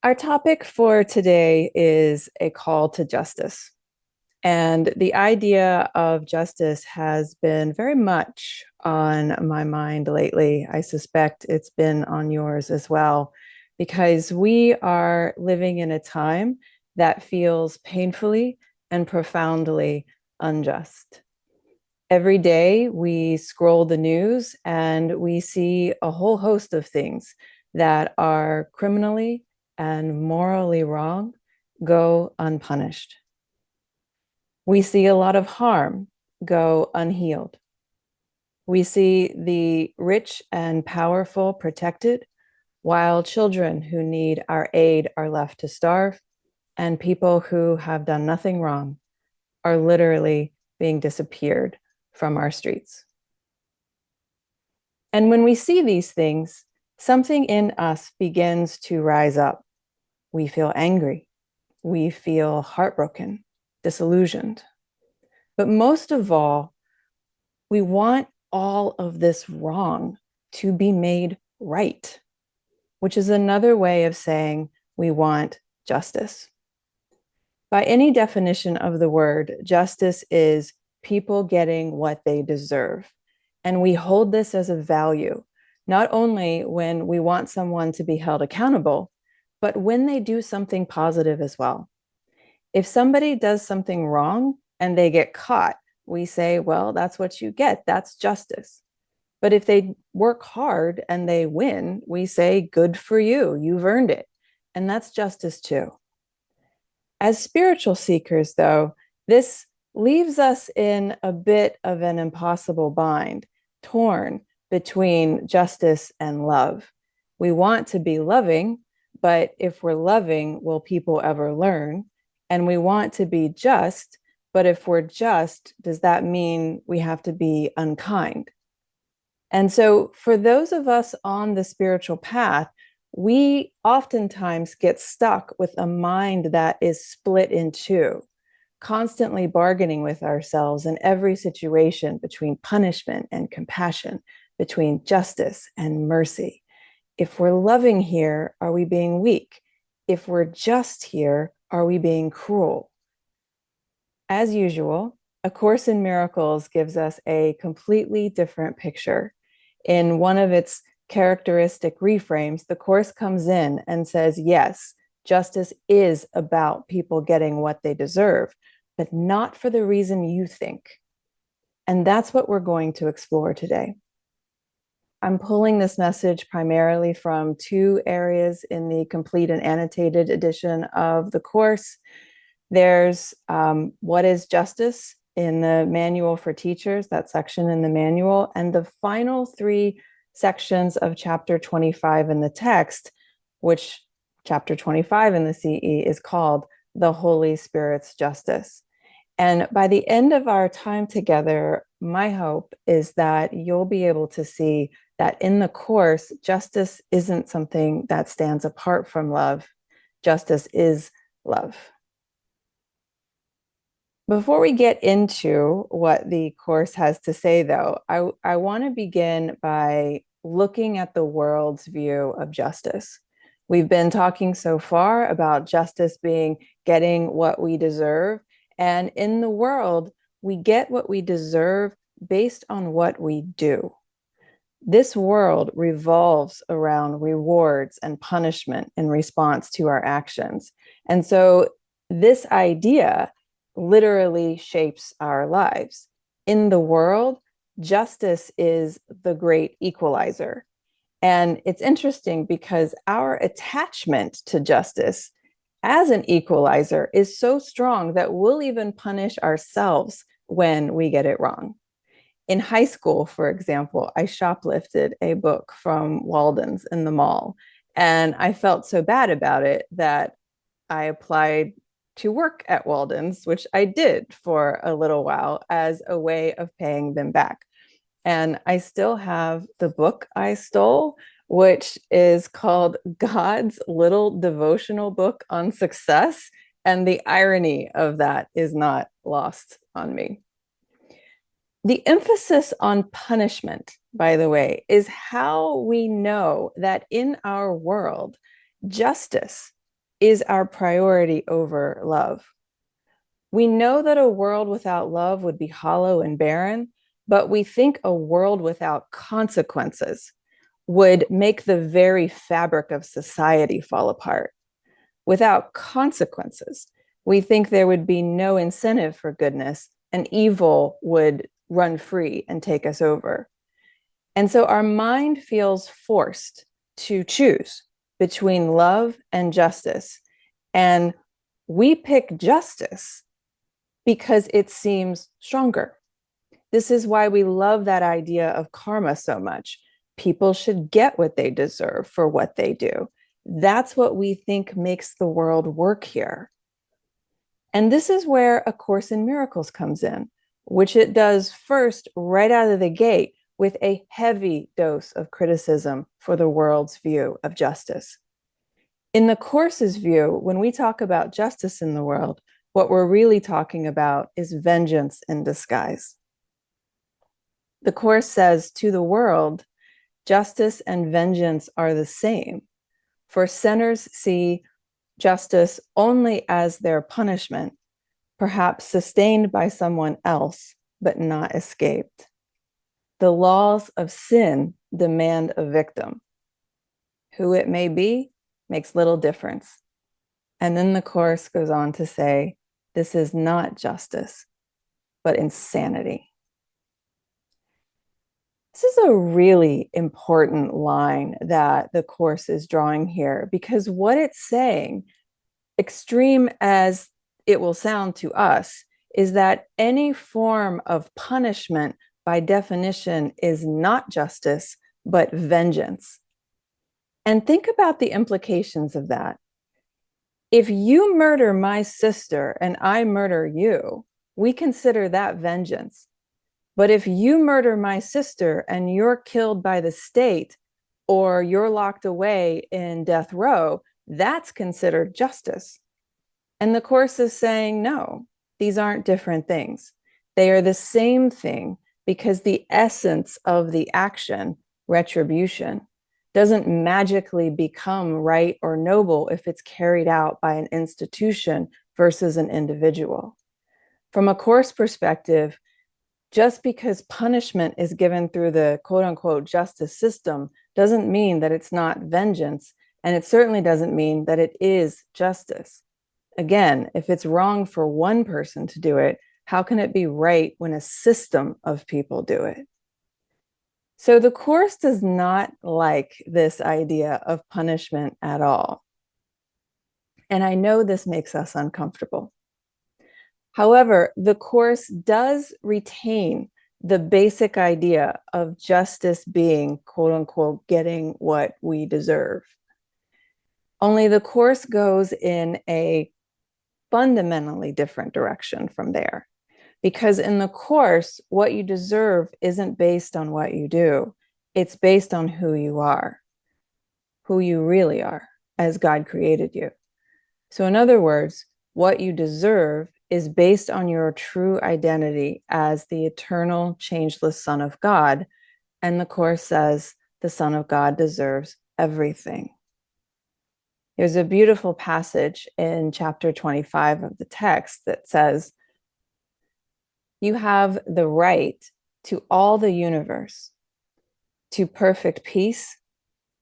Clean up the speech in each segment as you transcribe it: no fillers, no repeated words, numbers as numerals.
Our topic for today is a call to justice. And the idea of justice has been very much on my mind lately. I suspect it's been on yours as well, because we are living in a time that feels painfully and profoundly unjust. Every day we scroll the news and we see a whole host of things that are criminally and morally wrong go unpunished. We see a lot of harm go unhealed. We see the rich and powerful protected, while children who need our aid are left to starve, and people who have done nothing wrong are literally being disappeared from our streets. And when we see these things, something in us begins to rise up. We feel angry. We feel heartbroken, disillusioned. But most of all, we want all of this wrong to be made right, which is another way of saying we want justice. By any definition of the word, justice is people getting what they deserve. And we hold this as a value, not only when we want someone to be held accountable, but when they do something positive as well. If somebody does something wrong and they get caught, we say, well, that's what you get. That's justice. But if they work hard and they win, we say, good for you. You've earned it. And that's justice too. As spiritual seekers, though, this leaves us in a bit of an impossible bind, torn between justice and love. We want to be loving, but if we're loving, will people ever learn? And we want to be just, but if we're just, does that mean we have to be unkind? And so, for those of us on the spiritual path, we oftentimes get stuck with a mind that is split in two, constantly bargaining with ourselves in every situation between punishment and compassion, between justice and mercy. If we're loving here, are we being weak? If we're just here, are we being cruel? As usual, A Course in Miracles gives us a completely different picture. In one of its characteristic reframes, the Course comes in and says, yes, justice is about people getting what they deserve, but not for the reason you think. And that's what we're going to explore today. I'm pulling this message primarily from two areas in the Complete and Annotated Edition of the Course. There's what is justice in the manual for teachers, that section in the manual, and the final three sections of chapter 25 in the text, which chapter 25 in the CE is called the Holy Spirit's Justice. And by the end of our time together, my hope is that you'll be able to see that in the Course, justice isn't something that stands apart from love. Justice is love. Before we get into what the Course has to say, though, I want to begin by looking at the world's view of justice. We've been talking so far about justice being getting what we deserve. And in the world, we get what we deserve based on what we do. This world revolves around rewards and punishment in response to our actions. And so this idea literally shapes our lives. In the world, justice is the great equalizer. And it's interesting because our attachment to justice as an equalizer is so strong that we'll even punish ourselves when we get it wrong. In high school, for example, I shoplifted a book from Walden's in the mall, and I felt so bad about it that I applied to work at Walden's, which I did for a little while as a way of paying them back. And I still have the book I stole, which is called God's Little Devotional Book on Success. And the irony of that is not lost on me. The emphasis on punishment, by the way, is how we know that in our world, justice is our priority over love. We know that a world without love would be hollow and barren, but we think a world without consequences would make the very fabric of society fall apart. Without consequences, we think there would be no incentive for goodness and evil would run free and take us over. And so our mind feels forced to choose between love and justice. And we pick justice because it seems stronger. This is why we love that idea of karma so much. People should get what they deserve for what they do. That's what we think makes the world work here. And this is where A Course in Miracles comes in, which it does first right out of the gate with a heavy dose of criticism for the world's view of justice. In the Course's view, when we talk about justice in the world, what we're really talking about is vengeance in disguise. The Course says to the world, justice and vengeance are the same, for sinners see justice only as their punishment, perhaps sustained by someone else, but not escaped. The laws of sin demand a victim. Who it may be makes little difference. And then the Course goes on to say, this is not justice, but insanity. This is a really important line that the Course is drawing here, because what it's saying, extreme as it will sound to us, is that any form of punishment by definition is not justice, but vengeance. And think about the implications of that. If you murder my sister and I murder you, we consider that vengeance. But if you murder my sister and you're killed by the state or you're locked away in death row, that's considered justice. And the Course is saying, no, these aren't different things. They are the same thing, because the essence of the action, retribution, doesn't magically become right or noble if it's carried out by an institution versus an individual. From a Course perspective, just because punishment is given through the quote unquote justice system doesn't mean that it's not vengeance, and it certainly doesn't mean that it is justice. Again, if it's wrong for one person to do it, how can it be right when a system of people do it? So the Course does not like this idea of punishment at all. And I know this makes us uncomfortable. However, the Course does retain the basic idea of justice being, quote unquote, getting what we deserve. Only the Course goes in a fundamentally different direction from there. Because in the Course, what you deserve isn't based on what you do. It's based on who you are, who you really are, as God created you. So in other words, what you deserve is based on your true identity as the eternal, changeless Son of God. And the Course says the Son of God deserves everything. There's a beautiful passage in chapter 25 of the text that says, you have the right to all the universe, to perfect peace,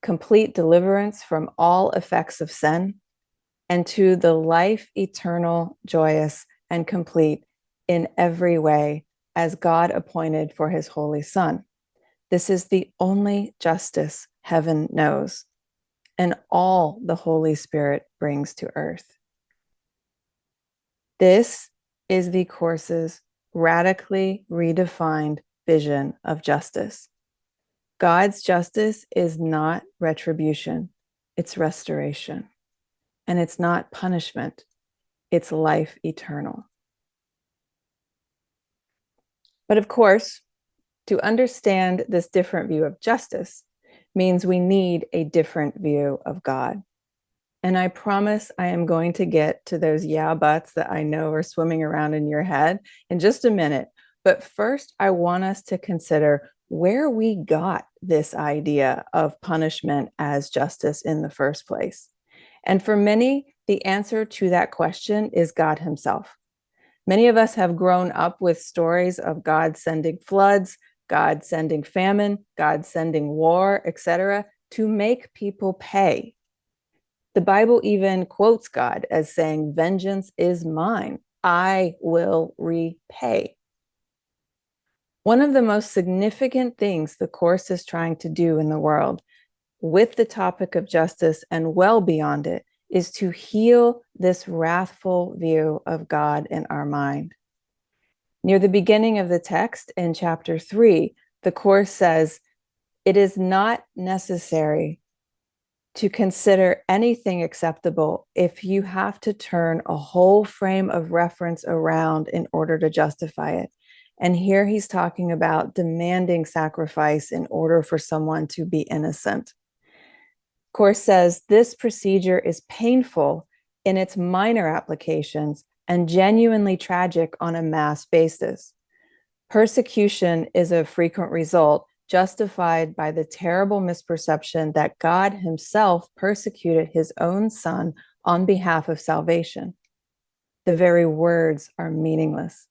complete deliverance from all effects of sin, and to the life eternal, joyous, and complete in every way as God appointed for his holy Son. This is the only justice heaven knows, and all the Holy Spirit brings to earth. This is the Course's radically redefined vision of justice. God's justice is not retribution, it's restoration. And it's not punishment, it's life eternal. But of course, to understand this different view of justice means we need a different view of God. And I promise I am going to get to those yeah buts that I know are swimming around in your head in just a minute. But first, I want us to consider where we got this idea of punishment as justice in the first place. And for many, The answer to that question is God himself. Many of us have grown up with stories of God sending floods, God sending famine, God sending war, etc., to make people pay. The Bible even quotes God as saying, "Vengeance is mine. I will repay." One of the most significant things the Course is trying to do in the world with the topic of justice and well beyond it is to heal this wrathful view of God in our mind. Near the beginning of the text in chapter 3, the Course says, "It is not necessary to consider anything acceptable if you have to turn a whole frame of reference around in order to justify it." And here he's talking about demanding sacrifice in order for someone to be innocent. Course says this procedure is painful in its minor applications and genuinely tragic on a mass basis. Persecution is a frequent result justified by the terrible misperception that God himself persecuted his own son on behalf of salvation. The very words are meaningless.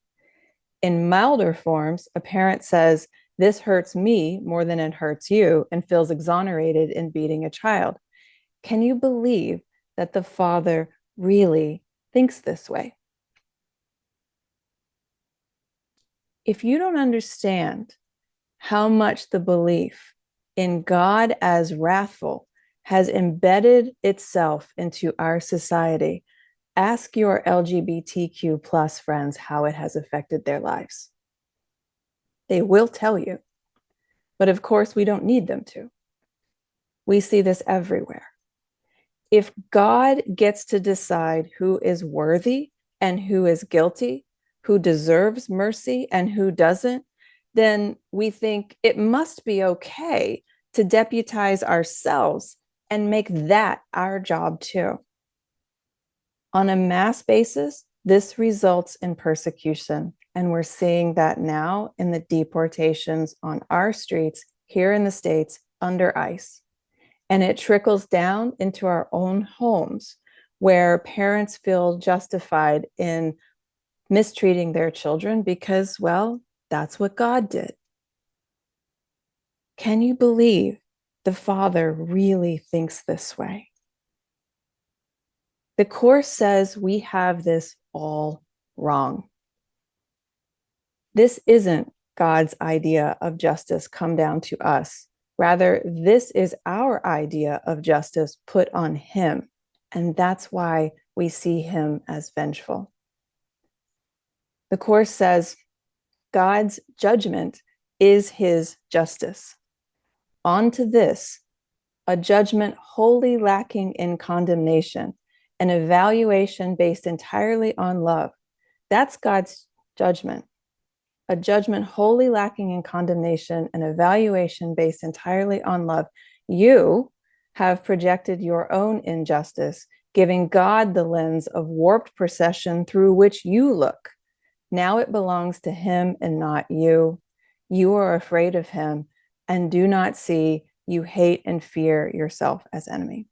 In milder forms, a parent says, "This hurts me more than it hurts you," and feels exonerated in beating a child. Can you believe that the Father really thinks this way? If you don't understand how much the belief in God as wrathful has embedded itself into our society, ask your LGBTQ plus friends how it has affected their lives. They will tell you, but of course we don't need them to. We see this everywhere. If God gets to decide who is worthy and who is guilty, who deserves mercy and who doesn't, then we think it must be okay to deputize ourselves and make that our job too. On a mass basis, this results in persecution, and we're seeing that now in the deportations on our streets here in the States under ICE. And it trickles down into our own homes where parents feel justified in mistreating their children because, well, that's what God did. Can you believe the Father really thinks this way? The Course says we have this all wrong. This isn't God's idea of justice come down to us. Rather, this is our idea of justice put on him. And that's why we see him as vengeful. The Course says God's judgment is his justice. Onto this, a judgment wholly lacking in condemnation, an evaluation based entirely on love. That's God's judgment. A judgment wholly lacking in condemnation, an evaluation based entirely on love. You have projected your own injustice, giving God the lens of warped perception through which you look. Now it belongs to him and not you. You are afraid of him and do not see you hate and fear yourself as enemy.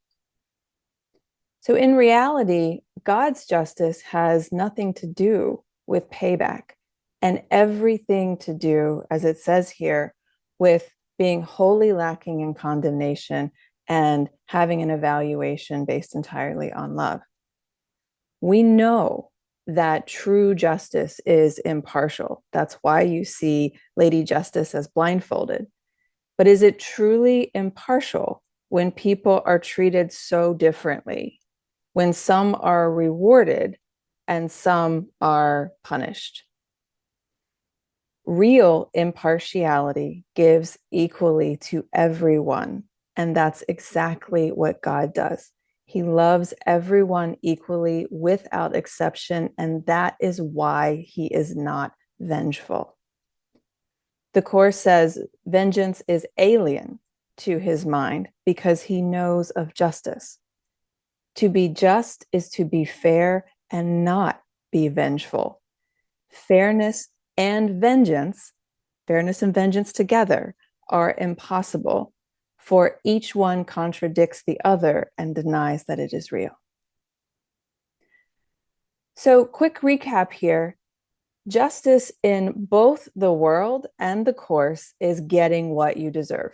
So in reality, God's justice has nothing to do with payback and everything to do, as it says here, with being wholly lacking in condemnation and having an evaluation based entirely on love. We know that true justice is impartial. That's why you see Lady Justice as blindfolded. But is it truly impartial when people are treated so differently, when some are rewarded and some are punished? Real impartiality gives equally to everyone, and that's exactly what God does. He loves everyone equally without exception, and that is why he is not vengeful. The Course says vengeance is alien to his mind because he knows of justice. To be just is to be fair and not be vengeful. Fairness and vengeance together are impossible, for each one contradicts the other and denies that it is real. So, quick recap here. Justice in both the world and the course is getting what you deserve.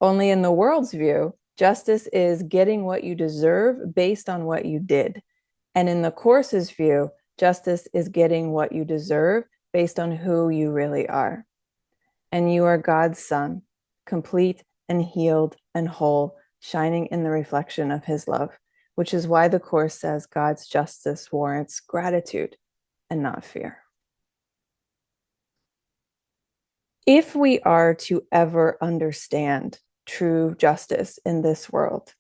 Only in the world's view, justice is getting what you deserve based on what you did. And in the course's view, justice is getting what you deserve based on who you really are. And you are God's son, complete and healed and whole, shining in the reflection of his love, which is why the course says God's justice warrants gratitude and not fear. If we are to ever understand true justice in this world,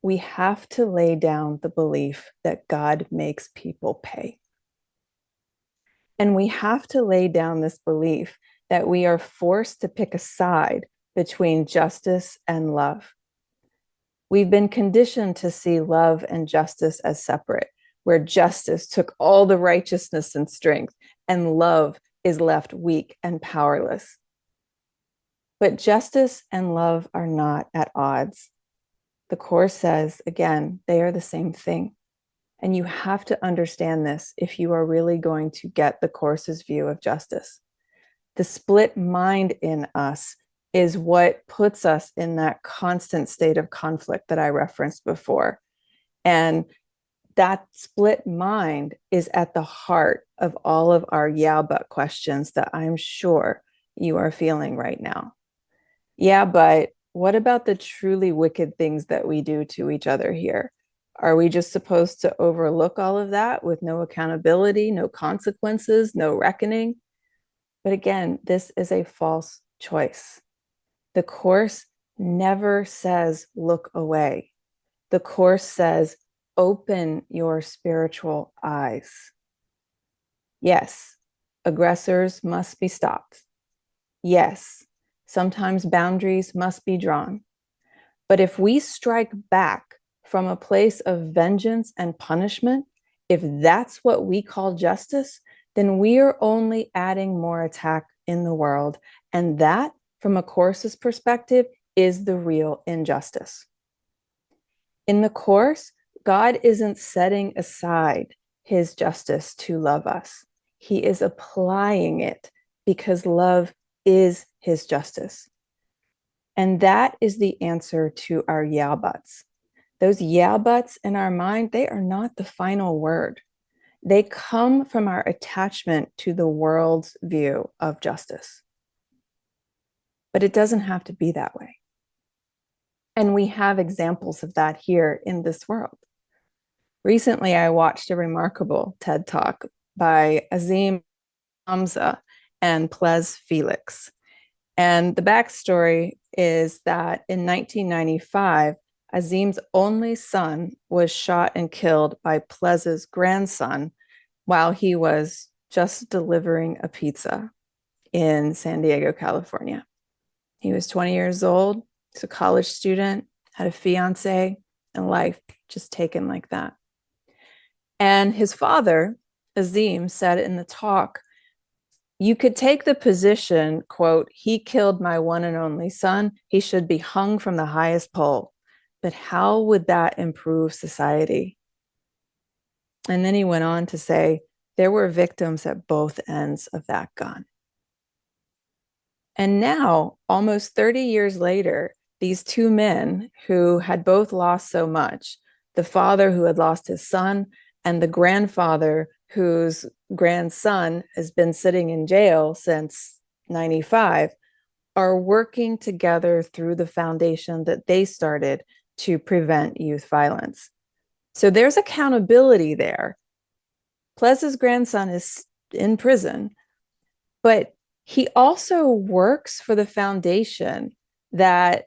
we have to lay down the belief that God makes people pay. And we have to lay down this belief that we are forced to pick a side between justice and love. We've been conditioned to see love and justice as separate, where justice took all the righteousness and strength, and love is left weak and powerless. But justice and love are not at odds. The Course says, again, they are the same thing. And you have to understand this if you are really going to get the Course's view of justice. The split mind in us is what puts us in that constant state of conflict that I referenced before. And that split mind is at the heart of all of our yeah, but questions that I'm sure you are feeling right now. Yeah, but what about the truly wicked things that we do to each other here? Are we just supposed to overlook all of that with no accountability, no consequences, no reckoning? But again, this is a false choice. The Course never says look away. The Course says open your spiritual eyes. Yes, aggressors must be stopped. Yes, sometimes boundaries must be drawn. But if we strike back from a place of vengeance and punishment, if that's what we call justice, then we are only adding more attack in the world. And that, from a Course's perspective, is the real injustice. In the Course, God isn't setting aside his justice to love us. He is applying it because love is his justice. And that is the answer to our yeah buts. Those yeah buts in our mind, they are not the final word. They come from our attachment to the world's view of justice. But it doesn't have to be that way. And we have examples of that here in this world. Recently, I watched a remarkable TED Talk by ACIM Hamza and Plez Felix. And the backstory is that in 1995, Azim's only son was shot and killed by Plez's grandson while he was just delivering a pizza in San Diego, California. He was 20 years old, he's a college student, had a fiance, and life just taken like that. And his father, Azim, said in the talk, you could take the position, quote, he killed my one and only son. He should be hung from the highest pole. But how would that improve society? And then he went on to say, there were victims at both ends of that gun. And now, almost 30 years later, these two men who had both lost so much, the father who had lost his son and the grandfather whose grandson has been sitting in jail since 95, are working together through the foundation that they started to prevent youth violence. So there's accountability there. Plez's grandson is in prison, but he also works for the foundation that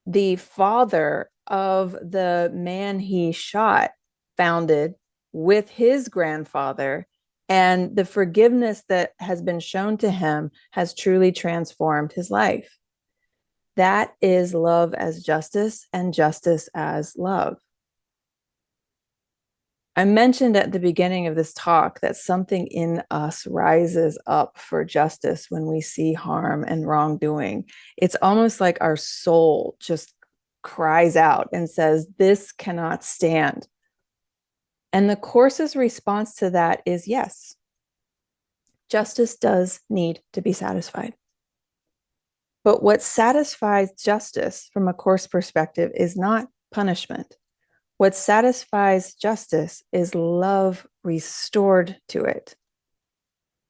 the father of the man he shot founded with his grandfather, and the forgiveness that has been shown to him has truly transformed his life. That is love as justice and justice as love. I mentioned at the beginning of this talk that something in us rises up for justice when we see harm and wrongdoing. It's almost like our soul just cries out and says, this cannot stand. And the Course's response to that is yes, justice does need to be satisfied. But what satisfies justice from a Course perspective is not punishment. What satisfies justice is love restored to it.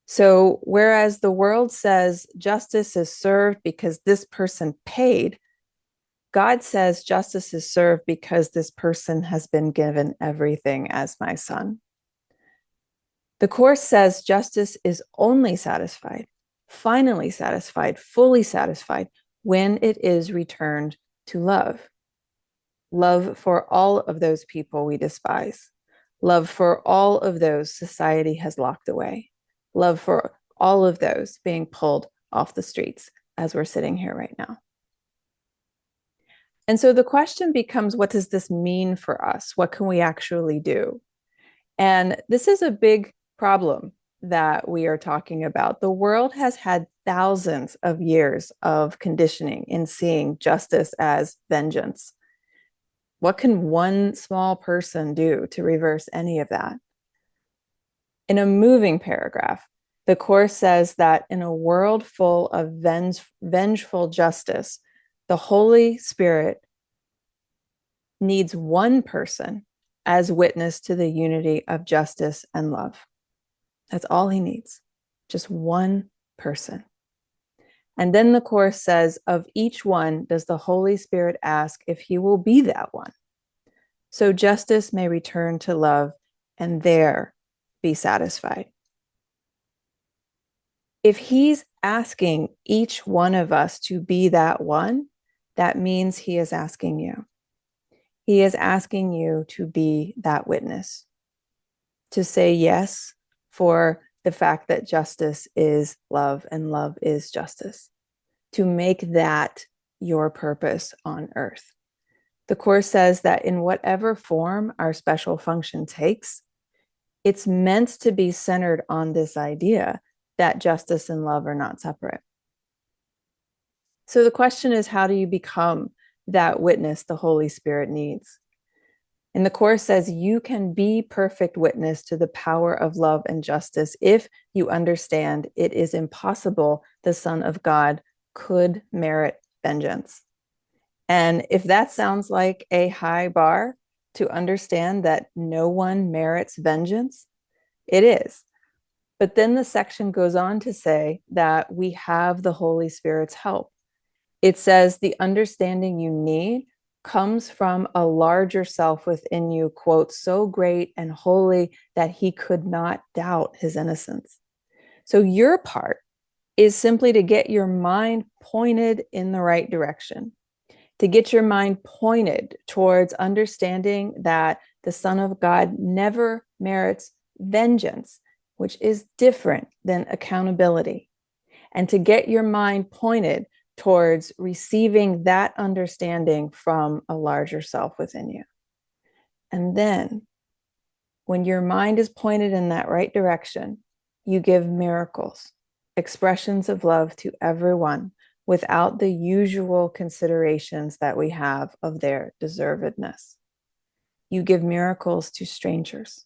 So, whereas the world says justice is served because this person paid, God says justice is served because this person has been given everything as my son. The Course says justice is only satisfied, finally satisfied, fully satisfied when it is returned to love. Love for all of those people we despise. Love for all of those society has locked away. Love for all of those being pulled off the streets as we're sitting here right now. And so the question becomes, what does this mean for us? What can we actually do? And this is a big problem that we are talking about. The world has had thousands of years of conditioning in seeing justice as vengeance. What can one small person do to reverse any of that? In a moving paragraph, the Course says that in a world full of vengeful justice, the Holy Spirit needs one person as witness to the unity of justice and love. That's all he needs, just one person. And then the Course says, of each one does the Holy Spirit ask if he will be that one, so justice may return to love and there be satisfied. If he's asking each one of us to be that one, that means he is asking you. He is asking you to be that witness, to say yes for the fact that justice is love and love is justice, to make that your purpose on earth. The Course says that in whatever form our special function takes, it's meant to be centered on this idea that justice and love are not separate. So the question is, how do you become that witness the Holy Spirit needs? And the Course says you can be perfect witness to the power of love and justice if you understand it is impossible the Son of God could merit vengeance. And if that sounds like a high bar to understand that no one merits vengeance, it is. But then the section goes on to say that we have the Holy Spirit's help. It says the understanding you need comes from a larger self within you, quote, so great and holy that he could not doubt his innocence. So your part is simply to get your mind pointed in the right direction, to get your mind pointed towards understanding that the Son of God never merits vengeance, which is different than accountability, and to get your mind pointed towards receiving that understanding from a larger self within you. And then, when your mind is pointed in that right direction, you give miracles, expressions of love to everyone without the usual considerations that we have of their deservedness. You give miracles to strangers.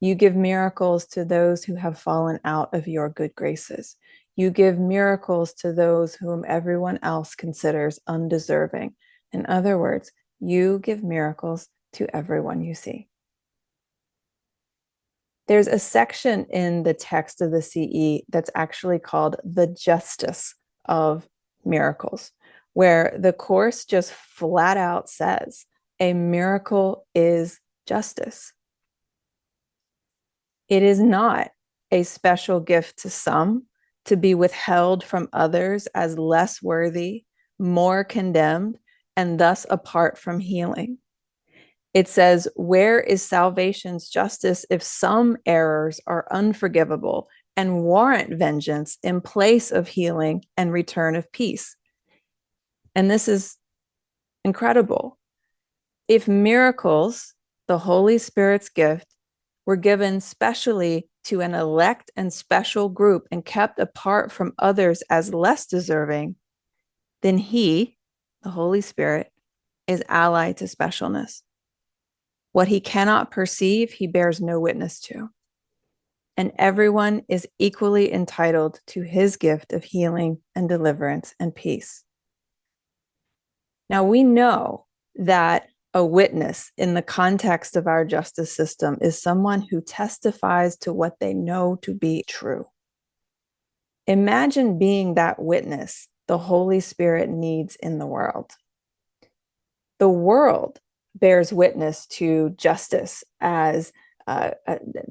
You give miracles to those who have fallen out of your good graces. You give miracles to those whom everyone else considers undeserving. In other words, you give miracles to everyone you see. There's a section in the text of the CE that's actually called the justice of miracles, where the Course just flat out says a miracle is justice. It is not a special gift to some to be withheld from others as less worthy, more condemned, and thus apart from healing. It says, where is salvation's justice if some errors are unforgivable and warrant vengeance in place of healing and return of peace? And this is incredible. If miracles, the Holy Spirit's gift, were given specially to an elect and special group and kept apart from others as less deserving, then he, the Holy Spirit, is allied to specialness. What he cannot perceive, he bears no witness to. And everyone is equally entitled to his gift of healing and deliverance and peace. Now, we know that a witness in the context of our justice system is someone who testifies to what they know to be true. Imagine being that witness the Holy Spirit needs in the world. The world bears witness to justice as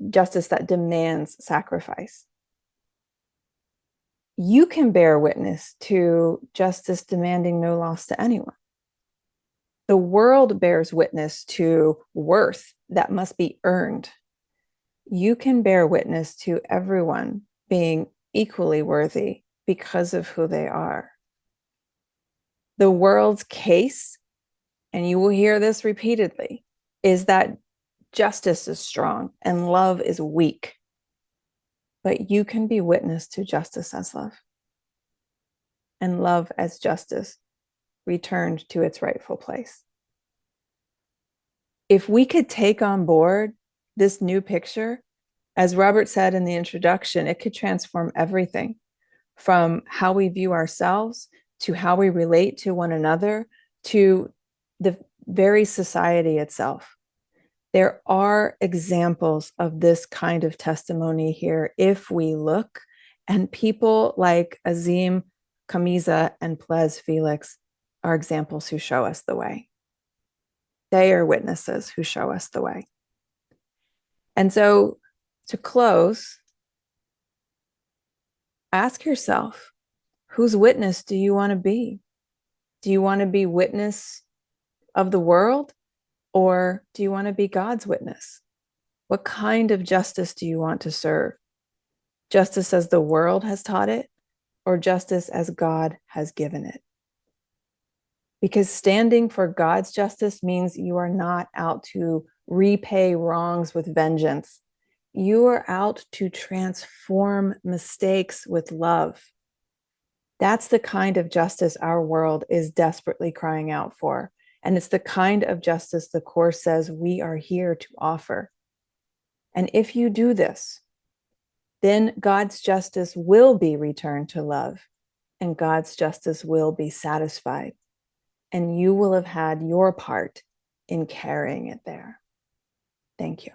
justice that demands sacrifice. You can bear witness to justice demanding no loss to anyone. The world bears witness to worth that must be earned. You can bear witness to everyone being equally worthy because of who they are. The world's case, and you will hear this repeatedly, is that justice is strong and love is weak. But you can be witness to justice as love, and love as justice returned to its rightful place. If we could take on board this new picture, as Robert said in the introduction, it could transform everything from how we view ourselves to how we relate to one another to the very society itself. There are examples of this kind of testimony here if we look, and people like ACIM, Camisa, and Plez Felix are examples who show us the way. They are witnesses who show us the way. And so to close, ask yourself, whose witness do you want to be? Do you want to be witness of the world, or do you want to be God's witness? What kind of justice do you want to serve? Justice as the world has taught it, or justice as God has given it? Because standing for God's justice means you are not out to repay wrongs with vengeance. You are out to transform mistakes with love. That's the kind of justice our world is desperately crying out for. And it's the kind of justice the Course says we are here to offer. And if you do this, then God's justice will be returned to love, and God's justice will be satisfied. And you will have had your part in carrying it there. Thank you.